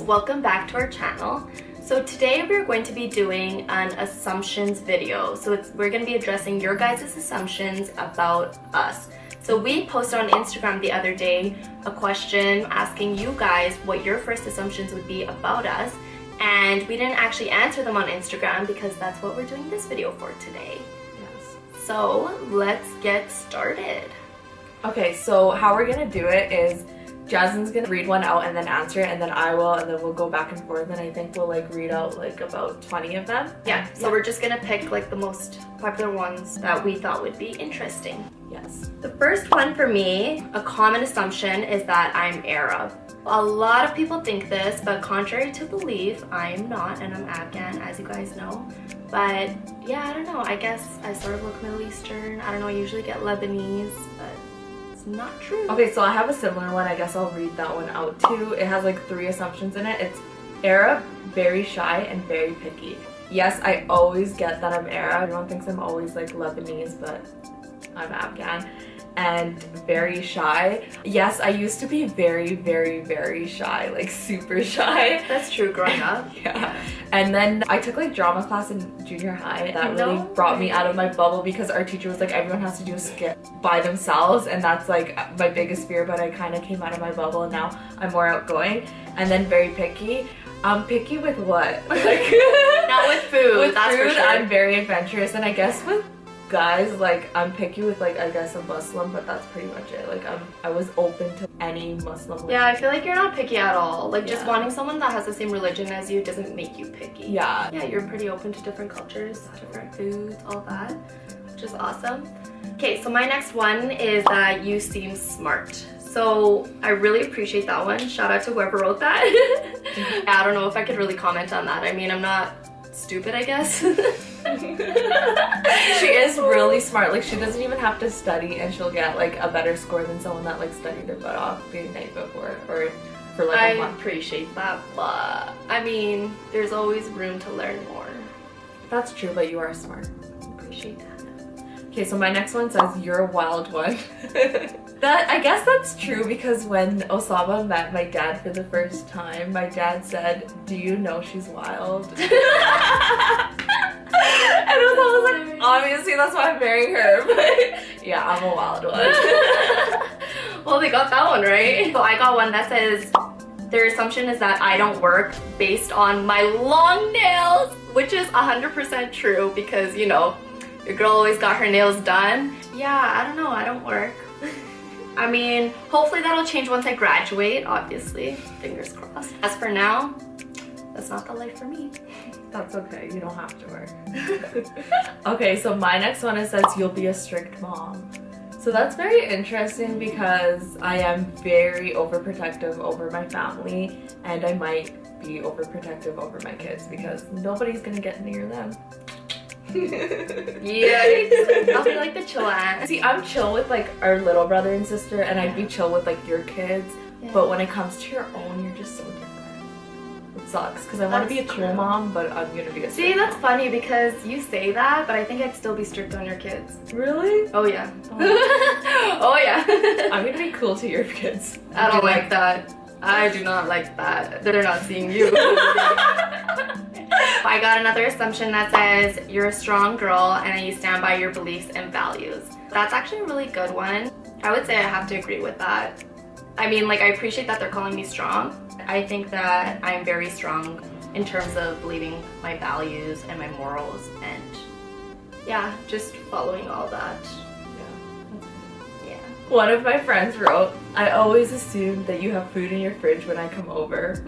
welcome back to our channel. So today we're going to be doing an assumptions video. So we're going to be addressing your guys' assumptions about us. So we posted on Instagram the other day a question asking you guys what your first assumptions would be about us, and we didn't actually answer them on Instagram because that's what we're doing this video for today. Yes. So let's get started. Okay, so how we're gonna do it is Jasmine's gonna read one out and then answer it, and then I will, and then we'll go back and forth, and I think we'll like read out like about 20 of them. Yeah, so we're just gonna pick like the most popular ones that we thought would be interesting. Yes. The first one for me, a common assumption is that I'm Arab. A lot of people think this, but contrary to belief, I am not, and I'm Afghan, as you guys know. But yeah, I don't know, I guess I sort of look Middle Eastern. I don't know, I usually get Lebanese, but it's not true. Okay, so I have a similar one. I guess I'll read that one out too. It has like 3 assumptions in it. It's Arab, very shy, and very picky. Yes, I always get that I'm Arab. Everyone thinks I'm always like Lebanese, but I'm Afghan. And very shy. Yes, I used to be very, very, very shy, like super shy. That's true, growing up. Yeah. And then I took like drama class in junior high. That really brought me out of my bubble because our teacher was like, everyone has to do a skit by themselves, and that's like my biggest fear, but I kind of came out of my bubble and now I'm more outgoing. And then very picky. Picky with what? Like, not with food. With that's food, for sure. I'm very adventurous, and I guess with guys, like I'm picky with like I guess a Muslim, but that's pretty much it. Like I was open to any Muslim. Yeah, I feel like you're not picky at all. Like just wanting someone that has the same religion as you doesn't make you picky. Yeah. Yeah, you're pretty open to different cultures, different foods, all that, which is awesome. Okay, so my next one is that you seem smart. So I really appreciate that one. Shout out to whoever wrote that. I don't know if I could really comment on that. I mean, I'm not stupid, I guess. She is really smart. Like she doesn't even have to study, and she'll get like a better score than someone that like studied their butt off the night before or for like a month. I appreciate that, but I mean, there's always room to learn more. That's true, but you are smart. Appreciate that. Okay, so my next one says you're a wild one. That I guess that's true because when Osama met my dad for the first time, my dad said, "Do you know she's wild?" And Osama was like, "Obviously, that's why I'm marrying her." But yeah, I'm a wild one. Well, they got that one right. So I got one that says their assumption is that I don't work based on my long nails, which is 100% true because, you know, your girl always got her nails done. Yeah, I don't know, I don't work. I mean, hopefully that'll change once I graduate, obviously. Fingers crossed. As for now, that's not the life for me. That's okay, you don't have to work. Okay, so my next one, it says you'll be a strict mom. So that's very interesting because I am very overprotective over my family, and I might be overprotective over my kids because nobody's gonna get near them. Yeah, I'll be like the chill aunt. See, I'm chill with like our little brother and sister, and I'd be chill with like your kids, but when it comes to your own, you're just so different. It sucks because I want to be a cool mom, but I'm gonna be a See, that's funny because you say that, but I think I'd still be strict on your kids. Really? Oh yeah. Oh yeah. I'm gonna be cool to your kids. I don't like that. I do not like that. They're not seeing you. I got another assumption that says you're a strong girl and you stand by your beliefs and values. That's actually a really good one. I would say I have to agree with that. I mean, like, I appreciate that they're calling me strong. I think that I'm very strong in terms of believing my values and my morals and yeah, just following all that. Yeah. One of my friends wrote, I always assume that you have food in your fridge when I come over.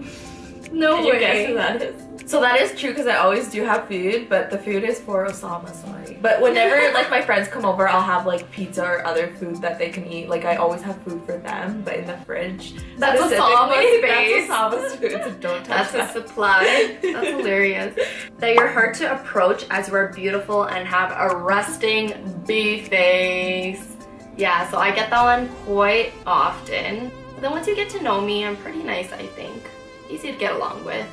No Can way. you guess who that is? So that is true because I always do have food, but the food is for Osama, sorry. But whenever like my friends come over, I'll have like pizza or other food that they can eat. Like I always have food for them, but in the fridge. That's Osama's space. That's Osama's food, so don't touch That's that. a supply. That's hilarious. That you're hard to approach as you are beautiful and have a resting bee face. Yeah, so I get that one quite often. But then once you get to know me, I'm pretty nice, I think. Easy to get along with.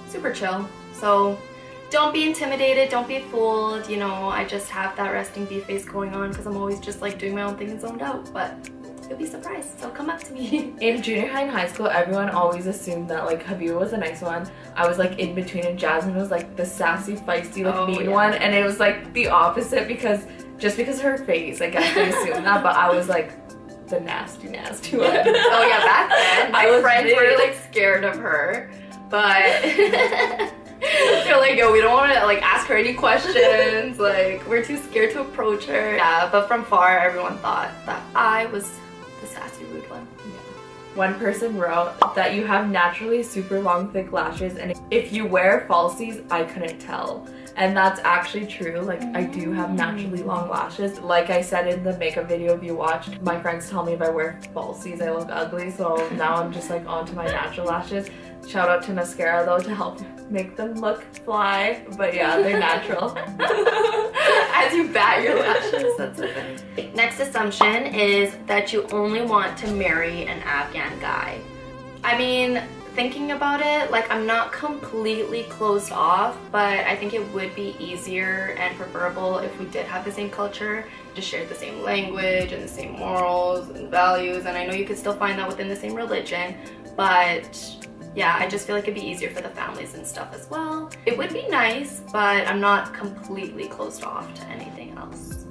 Super chill. So don't be intimidated, don't be fooled, you know, I just have that resting bee face going on because I'm always just like doing my own thing and zoned out, but you'll be surprised. So come up to me. In junior high and high school, everyone always assumed that like Habiba was a nice one. I was like in between, and Jasmine was like the sassy, feisty, like mean one. And it was like the opposite because just because of her face, I guess they assumed that. But I was like the nasty one. Oh yeah, back then my friends were like scared of her, but they're like, yo, we don't want to like ask her any questions. Like we're too scared to approach her. Yeah, but from far, everyone thought that I was the sassy, rude one. Yeah. One person wrote that you have naturally super long, thick lashes, and if you wear falsies, I couldn't tell. And that's actually true. Like I do have naturally long lashes. Like I said in the makeup video, if you watched, my friends tell me if I wear falsies I look ugly, so now I'm just like onto my natural lashes. Shout out to mascara though to help make them look fly, but yeah, they're natural. As you bat your lashes, that's okay. Next assumption is that you only want to marry an Afghan guy. I mean, thinking about it, like I'm not completely closed off, but I think it would be easier and preferable if we did have the same culture, just shared the same language and the same morals and values, and I know you could still find that within the same religion, but yeah, I just feel like it'd be easier for the families and stuff as well. It would be nice, but I'm not completely closed off to anything else.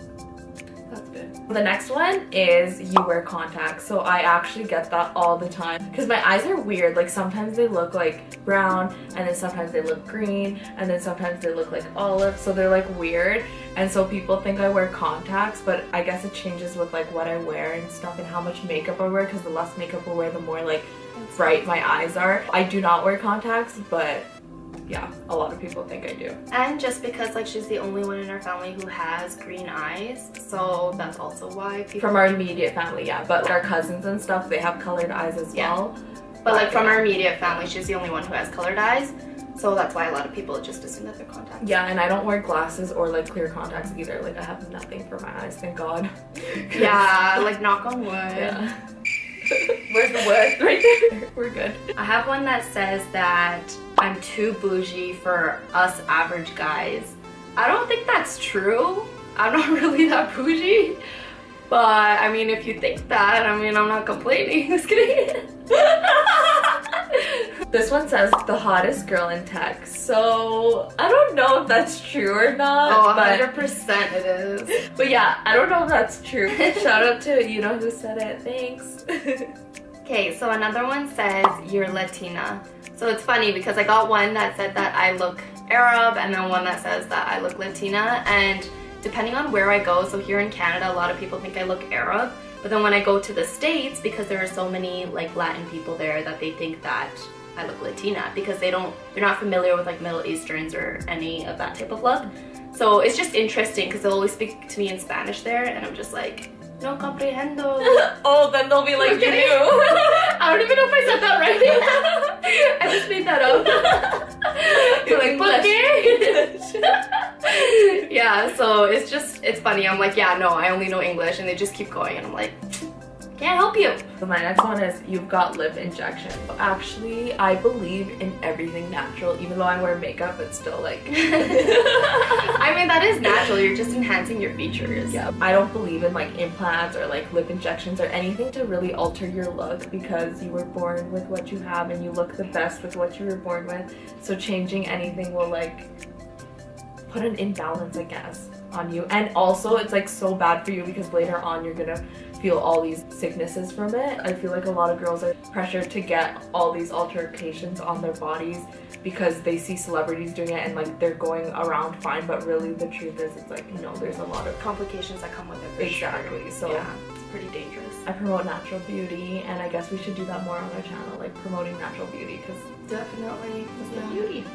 That's good. The next one is you wear contacts. So I actually get that all the time because my eyes are weird. Like sometimes they look like brown, and then sometimes they look green, and then sometimes they look like olive. So they're like weird, and so people think I wear contacts, but I guess it changes with like what I wear and stuff and how much makeup I wear, because the less makeup I wear, the more like bright my eyes are. I do not wear contacts, but yeah, a lot of people think I do. And just because like she's the only one in our family who has green eyes, so that's also why people... From our immediate family, yeah, but our cousins and stuff, they have colored eyes as well. But like from our immediate family, she's the only one who has colored eyes, so that's why a lot of people just assume that they're contacts. Yeah, and I don't wear glasses or like clear contacts either. Like I have nothing for my eyes, thank God. Yeah, like knock on wood. Yeah. Where's the wood? Right there. We're good. I have one that says that I'm too bougie for us average guys. I don't think that's true. I'm not really that bougie. But I mean, if you think that, I mean, I'm not complaining. Just kidding. This one says the hottest girl in tech. So I don't know if that's true or not. Oh, 100% it is. But yeah, I don't know if that's true. Shout out to you know who said it. Thanks. Okay, so another one says you're Latina. So it's funny because I got one that said that I look Arab, and then one that says that I look Latina, and depending on where I go, so here in Canada a lot of people think I look Arab, but then when I go to the States, because there are so many like Latin people there, that they think that I look Latina because they're not familiar with like Middle Easterns or any of that type of look. So it's just interesting because they'll always speak to me in Spanish there, and I'm just like, no comprehendo. Oh, then they'll be like, you. I don't even know if I said that right. I just made that up. You're like, ¿por qué? Yeah, so it's funny. I'm like, yeah, no, I only know English, and they just keep going, and I'm like, can't help you. So my next one is you've got lip injection. Actually, I believe in everything natural, even though I wear makeup, it's still like... I mean, that is natural. You're just enhancing your features. Yeah. I don't believe in like implants or like lip injections or anything to really alter your look, because you were born with what you have and you look the best with what you were born with. So changing anything will like put an imbalance, I guess, on you. And also it's like so bad for you because later on you're gonna feel all these sicknesses from it. I feel like a lot of girls are pressured to get all these alterations on their bodies because they see celebrities doing it and like they're going around fine, but really the truth is it's like, you know, there's a lot of complications that come with it for exactly sure. So yeah, it's pretty dangerous. I promote natural beauty, and I guess we should do that more on our channel, like promoting natural beauty, because definitely it's the beauty.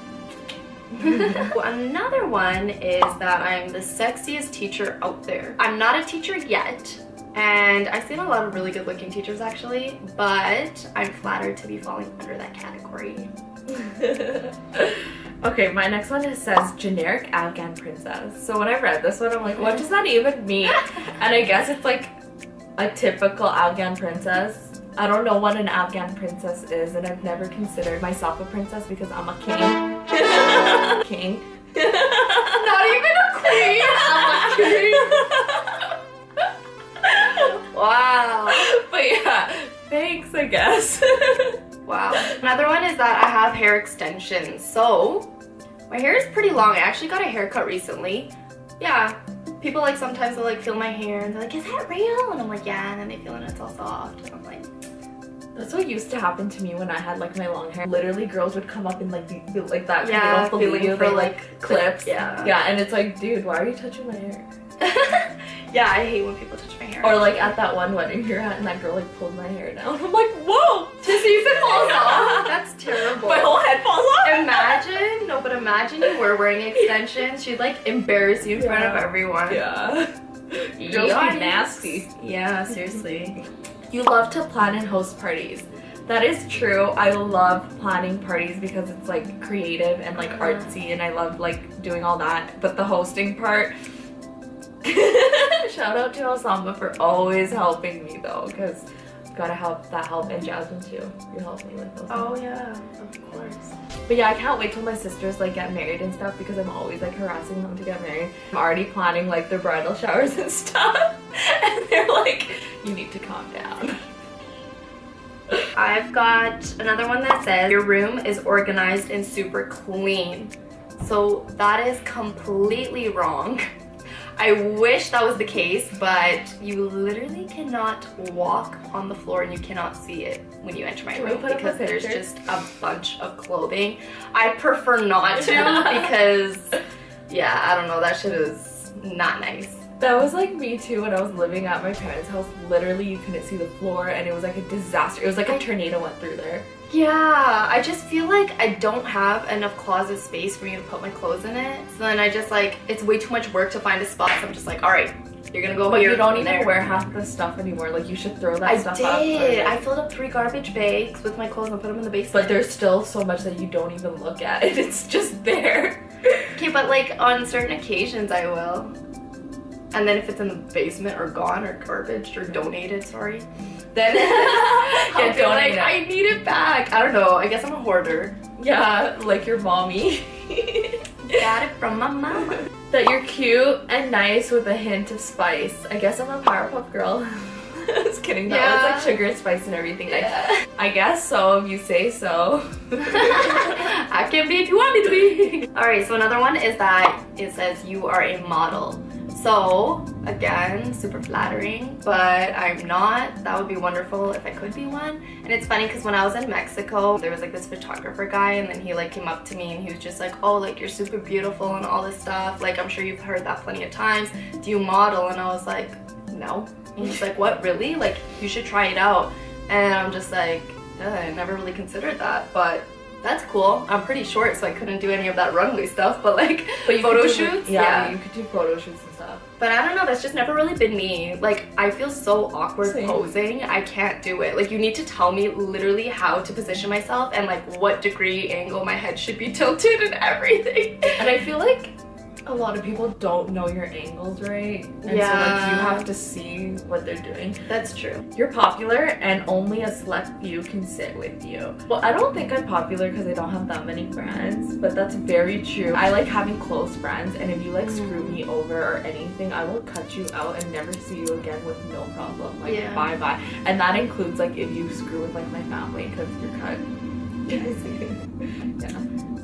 Another one is that I'm the sexiest teacher out there. I'm not a teacher yet, and I've seen a lot of really good looking teachers actually, but I'm flattered to be falling under that category. Okay, my next one says generic Afghan princess. So when I read this one, I'm like, what does that even mean? And I guess it's like a typical Afghan princess. I don't know what an Afghan princess is, and I've never considered myself a princess because I'm a king. King. Not even a queen. I'm a king. Wow. But Yeah, thanks, I guess. Wow. Another one is that I have hair extensions. So my hair is pretty long. I actually got a haircut recently. Yeah. People like sometimes they'll like feel my hair and they're like, is that real? And I'm like, yeah, and then they feel it and it's all soft. And I'm like, that's what used to happen to me when I had like my long hair. Literally girls would come up and like like that. Yeah, they don't believe you. They like clips. Yeah. Yeah, and it's like, dude, why are you touching my hair? Yeah, I hate when people touch my hair. Or like at that one wedding you're at and that girl like pulled my hair down. I'm like, whoa! Just so you can fall off. That's terrible. My whole head falls off. Imagine, no, but imagine you were wearing extensions. She'd like embarrass you in front of everyone. Yeah. Girls be nasty. Yeah, seriously. You love to plan and host parties. That is true. I love planning parties because it's like creative and like artsy, and I love like doing all that. But the hosting part, shout out to Osama for always helping me though, because gotta help that help, and Jasmine too. You help me with those. Oh yeah, of course. But yeah, I can't wait till my sisters like get married and stuff, because I'm always like harassing them to get married. I'm already planning like their bridal showers and stuff, and they're like, you need to calm down. I've got another one that says your room is organized and super clean. So that is completely wrong. I wish that was the case, but you literally cannot walk on the floor and you cannot see it when you enter my room because there's just a bunch of clothing. I prefer not to because, yeah, I don't know, that shit is not nice. That was like me too when I was living at my parents' house. Literally, you couldn't see the floor and it was like a disaster. It was like a tornado went through there. Yeah, I just feel like I don't have enough closet space for me to put my clothes in it. So then I just like, it's way too much work to find a spot. So I'm just like, all right, you're gonna go but here. But you don't even wear half the stuff anymore. Like you should throw that stuff up. I did. I filled up 3 garbage bags with my clothes and put them in the basement. But there's still so much that you don't even look at. It's just there. Okay, but like on certain occasions I will. And then if it's in the basement or gone or garbage or donated, sorry, then I'll be like, I need it back. I don't know. I guess I'm a hoarder. Yeah, like your mommy. Got it from my mama. That you're cute and nice with a hint of spice. I guess I'm a Powerpuff Girl. Just kidding. That was like sugar and spice and everything. Yeah. I guess so, if you say so. I can be if you want me to be. Alright, so another one is that it says you are a model. So, again, super flattering, but I'm not. That would be wonderful if I could be one. And it's funny because when I was in Mexico, there was like this photographer guy, and then he like came up to me and he was just like, oh, like you're super beautiful and all this stuff. Like, I'm sure you've heard that plenty of times. Do you model? And I was like, no. And he's like, what, really? Like, you should try it out. And I'm just like, I never really considered that, but that's cool. I'm pretty short, so I couldn't do any of that runway stuff, but like photo shoots, yeah, you could do photo shoots and stuff. But I don't know, that's just never really been me. Like, I feel so awkward posing. I can't do it. Like, you need to tell me literally how to position myself and like what degree angle my head should be tilted and everything. And I feel like a lot of people don't know your angles right, and so like you have to see what they're doing. That's true. You're popular and only a select few can sit with you. Well, I don't think I'm popular because I don't have that many friends, but that's very true. I like having close friends, and if you like screw me over or anything, I will cut you out and never see you again with no problem. Like bye bye. And that includes like if you screw with like my family because you're cut. Yeah.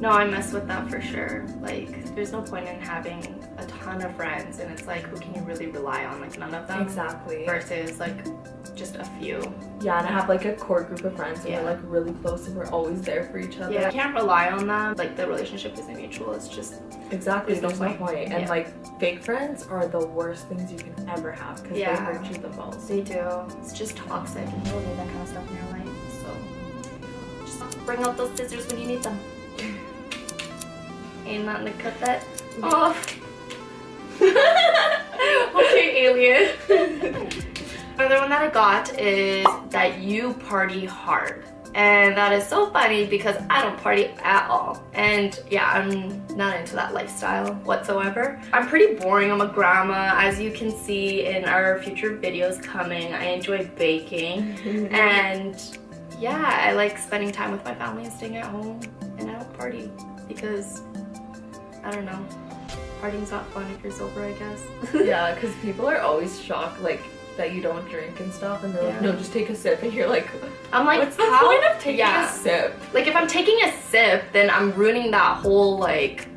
No, I mess with that for sure. Like, there's no point in having a ton of friends, and it's like, who can you really rely on? Like, none of them. Exactly. Versus like just a few. Yeah, and I have like a core group of friends, and we're like really close, and we're always there for each other. Yeah, you can't rely on them. Like, the relationship isn't mutual. It's just there's no point. And like fake friends are the worst things you can ever have because they hurt you the most. They do. It's just toxic, and you don't need that kind of stuff in your life. So just bring out those scissors when you need them. Ain't nothing to cut that off. Okay, alien. Another one that I got is that you party hard. And that is so funny because I don't party at all. And yeah, I'm not into that lifestyle whatsoever. I'm pretty boring. I'm a grandma. As you can see in our future videos coming, I enjoy baking. And yeah, I like spending time with my family and staying at home. And I don't party because, I don't know, partying's not fun if you're sober, I guess. Yeah, because people are always shocked. Like, that you don't drink and stuff, and they're like, no, just take a sip, and you're like, I'm like, what's the point of taking a sip? Like, if I'm taking a sip, then I'm ruining that whole, like,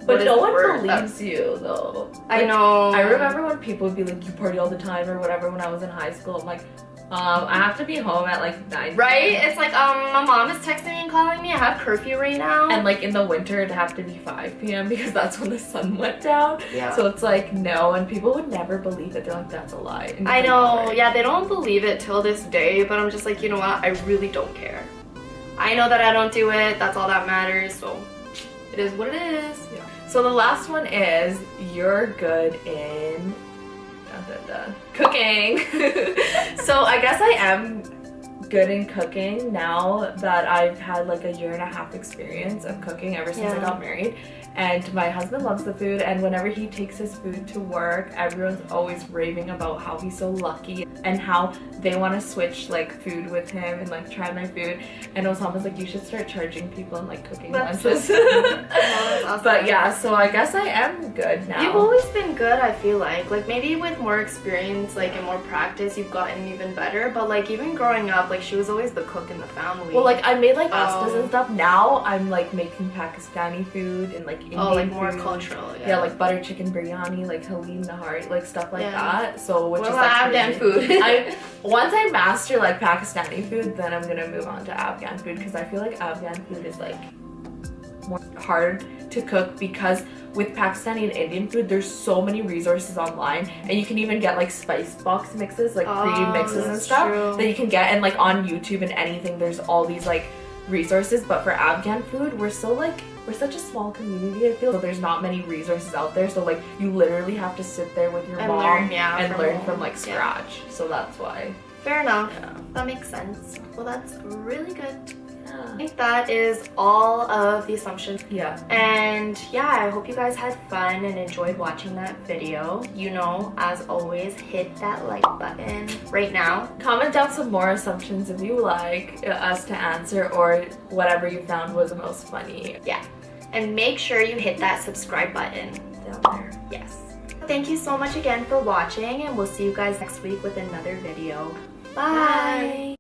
but no one believes you, though. Like, I know. I remember when people would be like, you party all the time or whatever when I was in high school. I'm like, I have to be home at like 9. Right? It's like, my mom is texting me and calling me. I have curfew right now. And like in the winter, it'd have to be 5 p.m. because that's when the sun went down. Yeah. So it's like, no, and people would never believe it. They're like, that's a lie. I know. Yeah, they don't believe it till this day, but I'm just like, you know what? I really don't care. I know that I don't do it. That's all that matters. So it is what it is. Yeah. So the last one is, you're good in cooking. So I guess I am good in cooking now that I've had like a 1.5 year experience of cooking ever since I got married. And my husband loves the food, and whenever he takes his food to work, everyone's always raving about how he's so lucky and how they want to switch like food with him and like try my food. And Osama's like, you should start charging people and like cooking lunches. That's awesome. But yeah, so I guess I am good now. You've always been good, I feel like. Like maybe with more experience, like and more practice, you've gotten even better. But like even growing up, like she was always the cook in the family. Well, like I made like pastas and stuff. Now I'm like making Pakistani food and like Indian like more food. Cultural, yeah, like butter chicken biryani, like halim nahari, like stuff like that. So which what is about like Afghan food? Once I master like Pakistani food, then I'm gonna move on to Afghan food, because I feel like Afghan food is like more hard to cook, because with Pakistani and Indian food, there's so many resources online, and you can even get like spice box mixes, like pre-mixes and stuff that you can get, and like on YouTube and anything, there's all these like resources. But for Afghan food, we're such a small community, I feel, so there's not many resources out there, so like you literally have to sit there with your mom and learn from like scratch. So that's why. Fair enough. That makes sense. Well, that's really good. I think that is all of the assumptions. Yeah. And yeah, I hope you guys had fun and enjoyed watching that video. You know, as always, hit that like button right now. Comment down some more assumptions if you like us to answer, or whatever you found was the most funny. Yeah. And make sure you hit that subscribe button down there. Yes. Thank you so much again for watching, and we'll see you guys next week with another video. Bye.